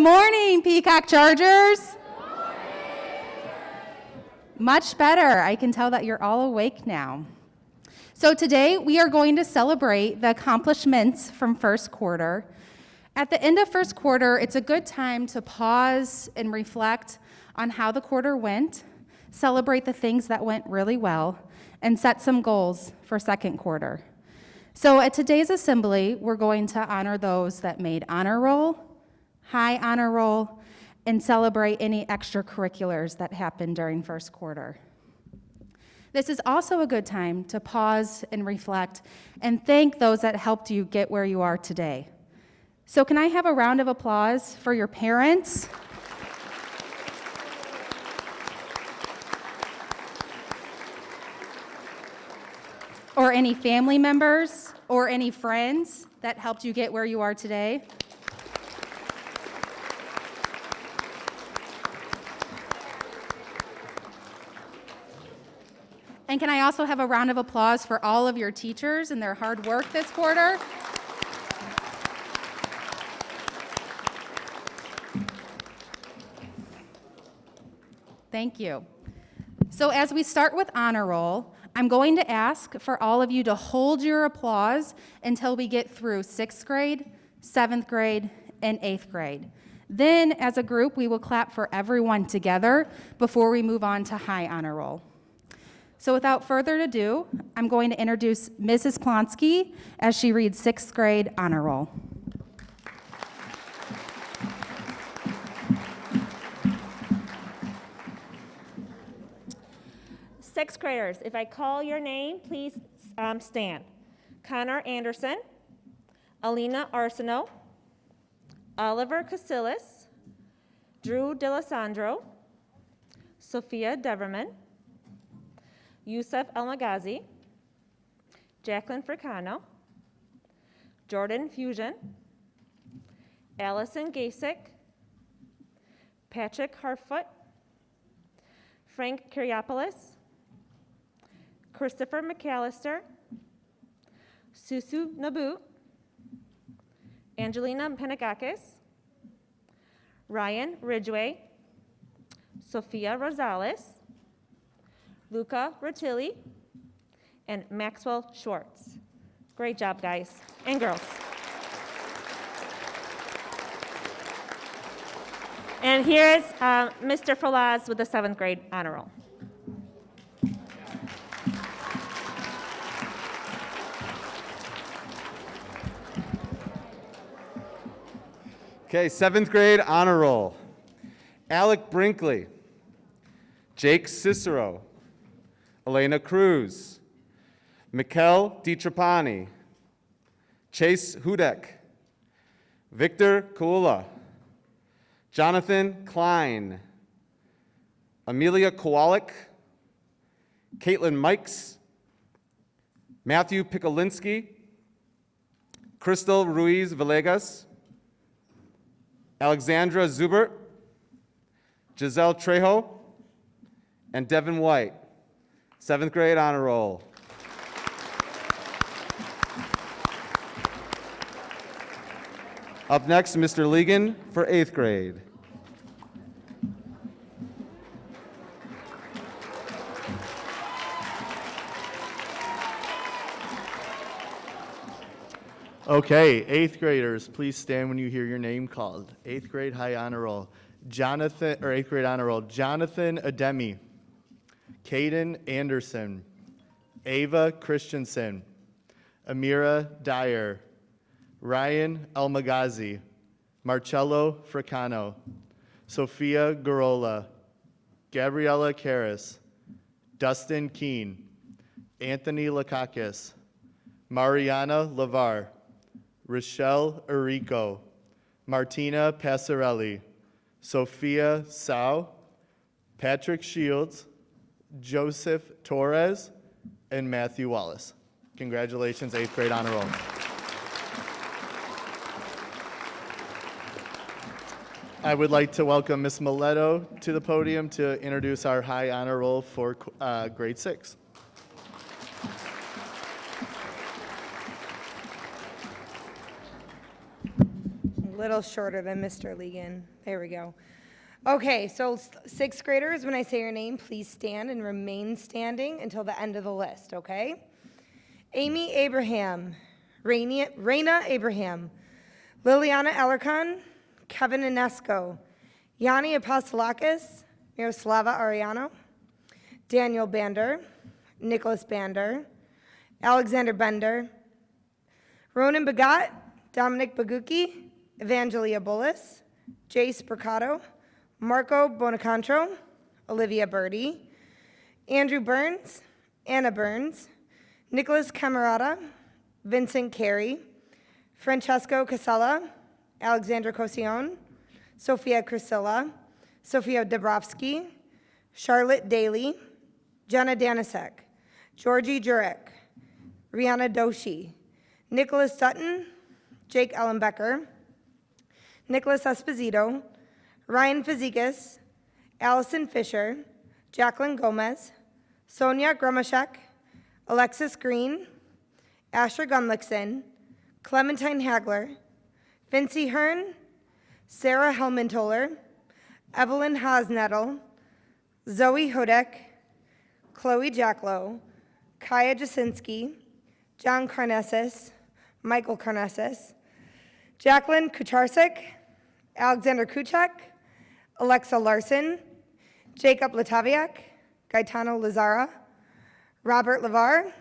Morning, Peacock Chargers. Much better. I can tell that you're all awake now. So today we are going to celebrate the accomplishments from first quarter. At the end of first quarter, it's a good time to pause and reflect on how the quarter went, celebrate the things that went really well, and set some goals for second quarter. So at today's assembly, we're going to honor those that made honor roll, high honor roll, and celebrate any extracurriculars that happened during first quarter. This is also a good time to pause and reflect and thank those that helped you get where you are today. So can I have a round of applause for your parents? Or any family members or any friends that helped you get where you are today? And can I also have a round of applause for all of your teachers and their hard work this quarter? Thank you. So as we start with honor roll, I'm going to ask for all of you to hold your applause until we get through 6th grade, 7th grade, and 8th grade. Then, as a group, we will clap for everyone together before we move on to high honor roll. So without further ado, I'm going to introduce Mrs. Plonsky as she reads 6th grade honor roll. Sixth graders, if I call your name, please stand. Connor Anderson, Alina Arsenault, Oliver Casillas, Drew D'Alessandro, Sophia Deverman, Yusuf El-Magazi, Jacqueline Fricano, Jordan Fusion, Allison Gasik, Patrick Harfoot, Frank Kyriopoulos, Christopher McAllister, Susu Nabu, Angelina Penagakis, Ryan Ridgway, Sophia Rosales, Luca Rotilli, and Maxwell Schwartz. Great job, guys and girls. And here's Mr. Falaz with the 7th grade honor roll. Okay, 7th grade honor roll. Alec Brinkley, Jake Cicero, Elena Cruz, Mikkel DiTrapani, Chase Hudek, Victor Kuula, Jonathan Klein, Amelia Kowalik, Caitlin Mikes, Matthew Pikolinsky, Crystal Ruiz Villegas, Alexandra Zubert, Giselle Trejo, and Devin White. 7th grade honor roll. Up next, Mr. Legan for 8th grade. Okay, 8th graders, please stand when you hear your name called. 8th grade high honor roll. 8th grade honor roll. Jonathan Ademi, Caden Anderson, Ava Christensen, Amira Dyer, Ryan El-Magazi, Marcello Fricano, Sophia Garola, Gabriella Karras, Dustin Keene, Anthony Lakakis, Mariana Lavar, Rochelle Erico, Martina Passarelli, Sophia Sau, Patrick Shields, Joseph Torres, and Matthew Wallace. Congratulations, 8th grade honor roll. I would like to welcome Ms. Mileto to the podium to introduce our high honor roll for grade 6. little shorter than Mr. Legan. There we go. Okay, so sixth graders, when I say your name, please stand and remain standing until the end of the list, okay? Amy Abraham, Raina Abraham, Liliana Alarcon, Kevin Inesco, Yanni Apostolakis, Miroslava Ariano, Daniel Bander, Nicholas Bander, Alexander Bender, Ronan Bagat, Dominic Baguki, Evangelia Bullis, Jace Mercado, Marco Bonacantro, Olivia Birdie, Andrew Burns, Anna Burns, Nicholas Camerata, Vincent Carey, Francesco Casella, Alexandra Cosillon, Sophia Crisilla, Sophia Dabrowski, Charlotte Daly, Jenna Danasek, Georgie Jurek, Rihanna Doshi, Nicholas Sutton, Jake Ellenbecker, Nicholas Esposito, Ryan Fazekas, Allison Fisher, Jacqueline Gomez, Sonia Gromashek, Alexis Green, Asher Gunlickson, Clementine Hagler, Vincie Hearn, Sarah Helmentoller, Evelyn Hosnettel, Zoe Hodek, Chloe Jacklow, Kaya Jasinski, John Carnessis, Michael Carnessis, Jacqueline Kucharsik, Alexander Kuchek, Alexa Larson, Jacob Lataviak, Gaetano Lazara, Robert Lavar,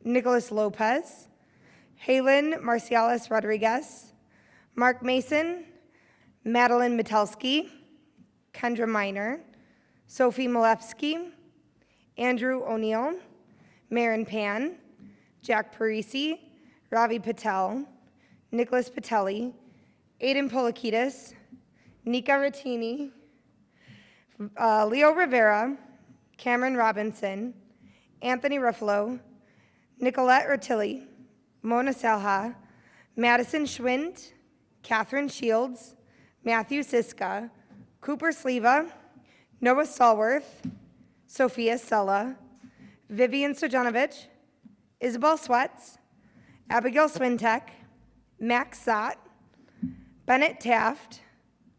Nicholas Lopez, Halen Marcialis Rodriguez, Mark Mason, Madeline Metelski, Kendra Miner, Sophie Malefsky, Andrew O'Neill, Marin Pan, Jack Parisi, Ravi Patel, Nicholas Patelli, Aiden Polakidis, Nika Rattini, Leo Rivera, Cameron Robinson, Anthony Ruffalo, Nicolette Ratilli, Mona Salha, Madison Schwind, Catherine Shields, Matthew Siska, Cooper Sleva, Noah Stallworth, Sophia Stella, Vivian Stojanovic, Isabel Sweats, Abigail Swintek, Max Sott, Bennett Taft,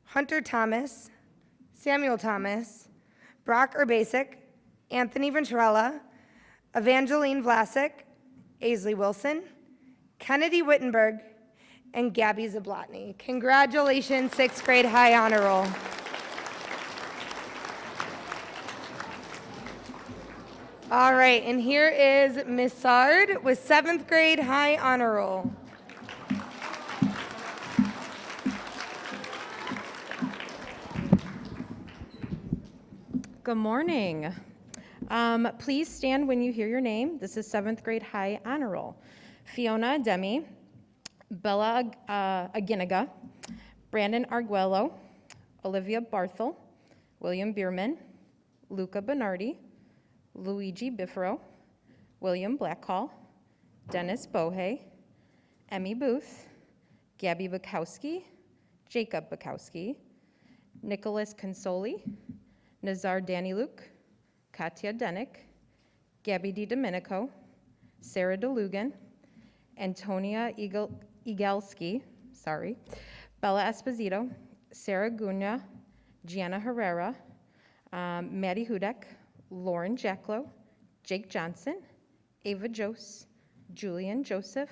Hunter Thomas, Samuel Thomas, Brock Urbasic, Anthony Venturella, Evangeline Vlasic, Aisley Wilson, Kennedy Wittenberg, and Gabby Zablotny. Congratulations, sixth grade high honor roll. All right, and here is Miss Sard with seventh grade high honor roll. Good morning. Please stand when you hear your name. This is seventh grade high honor roll. Fiona Demi, Bella Aginaga, Brandon Arguello, Olivia Barthel, William Bierman, Luca Bernardi, Luigi Biffero, William Blackhall, Dennis Bohe, Emmy Booth, Gabby Bukowski, Jacob Bukowski, Nicholas Consoli, Nazar Daniluk, Katya Denick, Gabby DiDomenico, Sarah DeLugan, Antonia Igalski, Bella Esposito, Sarah Gunya, Gianna Herrera, Maddie Hudek, Lauren Jacklow, Jake Johnson, Ava Jose, Julian Joseph,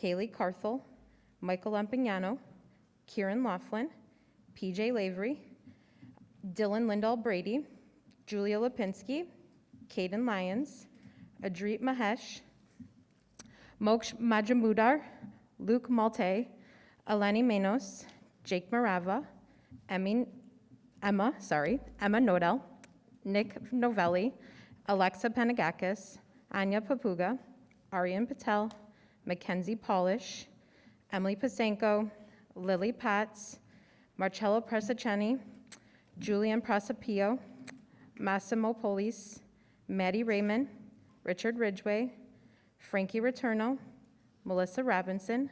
Kaylee Carthel, Michael Empignano, Kieran Laughlin, PJ Lavery, Dylan Lindahl Brady, Julia Lipinski, Caden Lyons, Adreet Mahesh, Moksh Majumudar, Luke Malte, Eleni Menos, Jake Marava, Emma Nodell, Nick Novelli, Alexa Panagakis, Anya Papuga, Aryan Patel, Mackenzie Polish, Emily Pasenko, Lily Patz, Marcello Presaceni, Julian Prosapio, Massimo Polis, Maddie Raymond, Richard Ridgway, Frankie Returno, Melissa Robinson,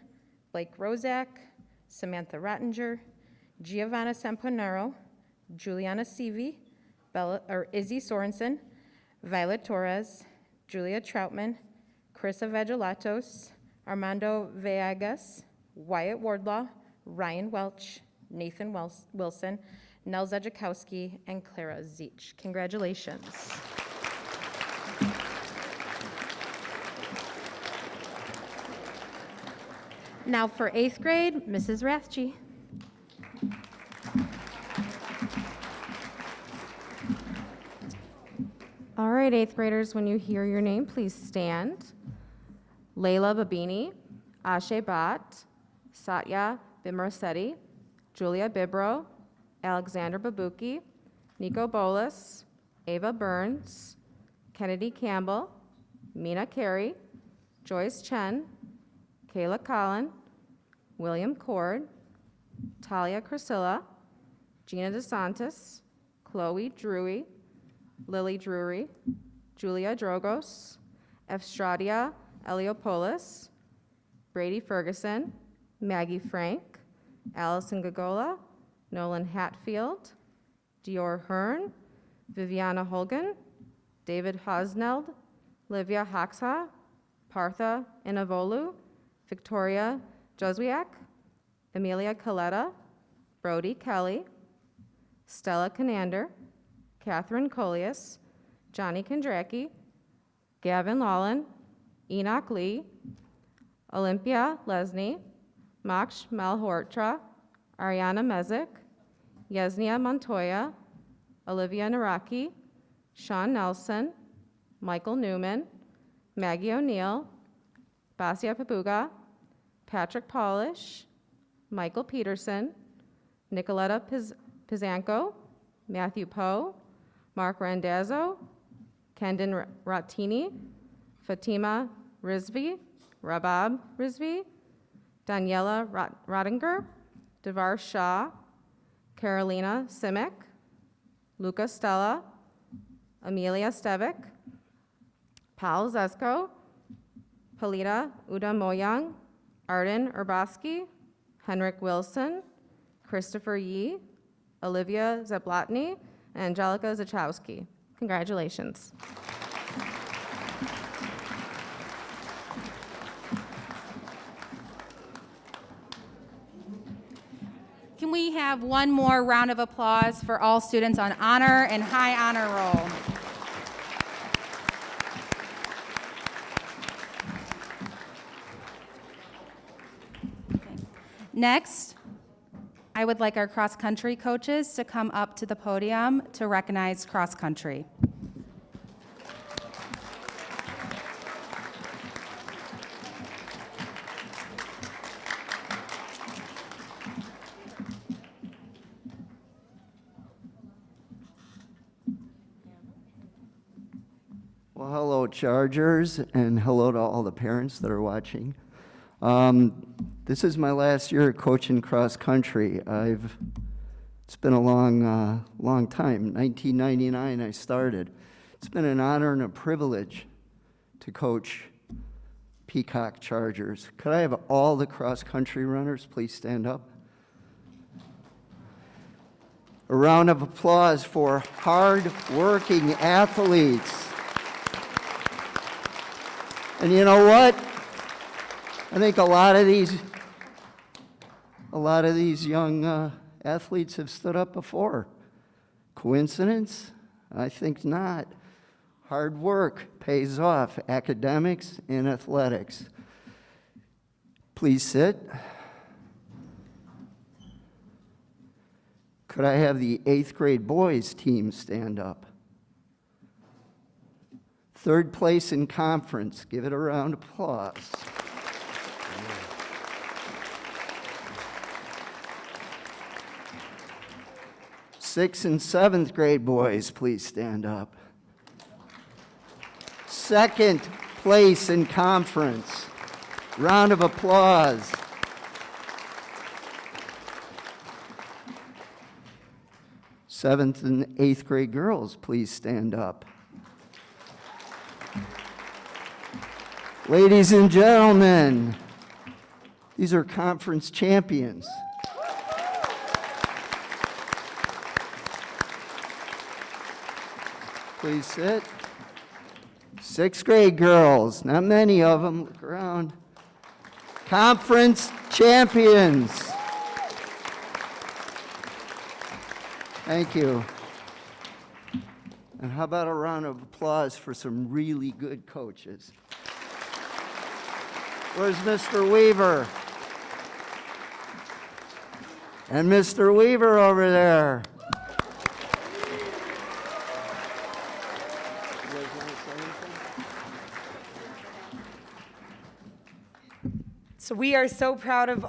Blake Rozak, Samantha Rattinger, Giovanna Samponaro, Juliana Seavey, Izzy Sorensen, Violet Torres, Julia Troutman, Chris Evagelatos, Armando Villegas, Wyatt Wardlaw, Ryan Welch, Nathan Wilson, Nell Zedzikowski, and Clara Zeich. Congratulations. Now for 8th grade, Mrs. Rathje. All right, 8th graders, when you hear your name, please stand. Layla Babini, Ashe Bhatt, Satya Bimrasetti, Julia Bibro, Alexander Babuki, Nico Bolas, Ava Burns, Kennedy Campbell, Mina Carey, Joyce Chen, Kayla Collin, William Cord, Talia Crisilla, Gina DeSantis, Chloe Drewy, Lily Drury, Julia Drogos, Efstradia Eliopoulos, Brady Ferguson, Maggie Frank, Allison Gagola, Nolan Hatfield, Dior Hearn, Viviana Holgen, David Hosneld, Livia Haxa, Partha Inavolu, Victoria Joswiak, Amelia Coletta, Brody Kelly, Stella Conander, Catherine Colias, Johnny Kondracki, Gavin Lawlin, Enoch Lee, Olympia Lesney, Maksh Malhotra, Ariana Mezick, Yesnia Montoya, Olivia Naraki, Sean Nelson, Michael Newman, Maggie O'Neill, Basia Papuga, Patrick Polish, Michael Peterson, Nicoletta Pizanko, Matthew Poe, Mark Randazzo, Kendon Ratini, Fatima Rizvi, Rabab Rizvi, Daniela Rodinger, Devar Shah, Carolina Simic, Luca Stella, Amelia Stevic, Paul Zesko, Palita Uda Moyang, Arden Urbaski, Henrik Wilson, Christopher Yee, Olivia Zablotny, and Angelica Zachowski. Congratulations. Can we have one more round of applause for all students on honor and high honor roll? Okay. Next, I would like our cross-country coaches to come up to the podium to recognize cross-country. Well, hello, Chargers, and hello to all the parents that are watching. This is my last year coaching cross country. It's been a long time. 1999 I started. It's been an honor and a privilege to coach Peacock Chargers. Could I have all the cross country runners please stand up? A round of applause for hard-working athletes. And you know what? I think a lot of these young athletes have stood up before. Coincidence? I think not. Hard work pays off, academics and athletics. Please sit. Could I have the 8th grade boys team stand up? 3rd place in conference. Give it a round of applause. 6th and 7th grade boys, please stand up. 2nd place in conference. Round of applause. 7th and 8th grade girls, please stand up. Ladies and gentlemen, these are conference champions. Please sit. 6th grade girls, not many of them, look around. Conference champions. Thank you. And how about a round of applause for some really good coaches? Where's Mr. Weaver? And Mr. Weaver over there. So we are so proud of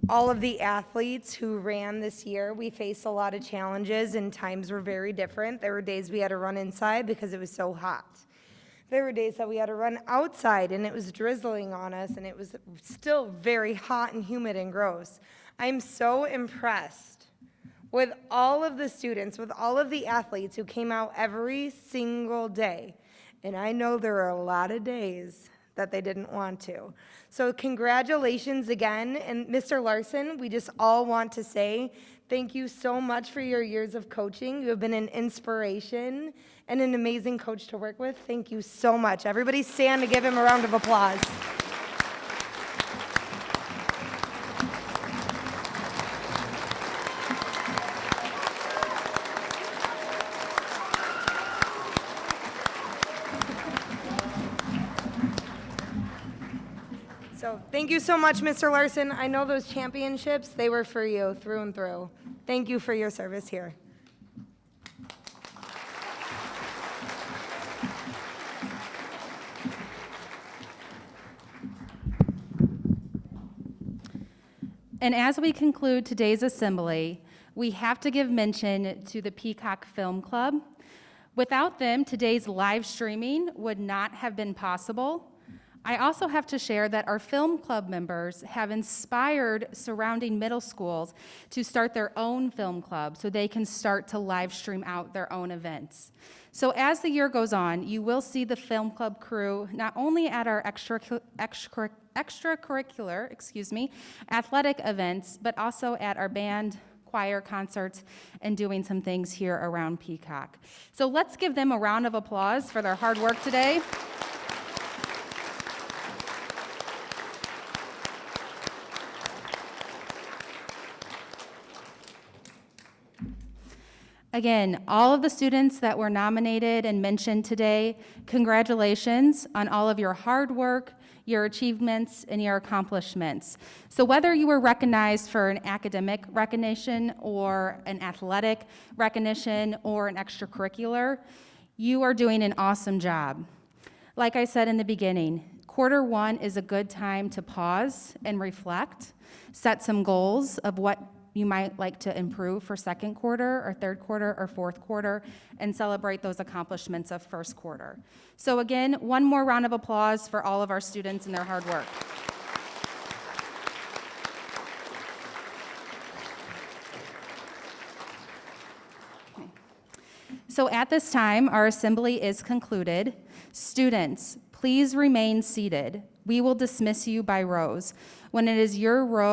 all of the athletes who ran this year. We faced a lot of challenges and times were very different. There were days we had to run inside because it was so hot. There were days that we had to run outside and it was drizzling on us and it was still very hot and humid and gross. I'm so impressed with all of the students, with all of the athletes who came out every single day. And I know there are a lot of days that they didn't want to. So congratulations again. And Mr. Larson, we just all want to say thank you so much for your years of coaching. You have been an inspiration and an amazing coach to work with. Thank you so much. Everybody stand to give him a round of applause. So thank you so much, Mr. Larson. I know those championships, they were for you through and through. Thank you for your service here. And as we conclude today's assembly, we have to give mention to the Peacock Film Club. Without them, today's live streaming would not have been possible. I also have to share that our film club members have inspired surrounding middle schools to start their own film club so they can start to live stream out their own events. So as the year goes on, you will see the film club crew not only at our extracurricular athletic events, but also at our band, choir concerts, and doing some things here around Peacock. So let's give them a round of applause for their hard work today. Again, all of the students that were nominated and mentioned today, congratulations on all of your hard work, your achievements, and your accomplishments. So whether you were recognized for an academic recognition or an athletic recognition or an extracurricular, you are doing an awesome job. Like I said in the beginning, quarter one is a good time to pause and reflect, set some goals of what you might like to improve for second quarter or third quarter or fourth quarter, and celebrate those accomplishments of first quarter. So again, one more round of applause for all of our students and their hard work. Okay. So at this time, our assembly is concluded. Students, please remain seated. We will dismiss you by rows. When it is your row,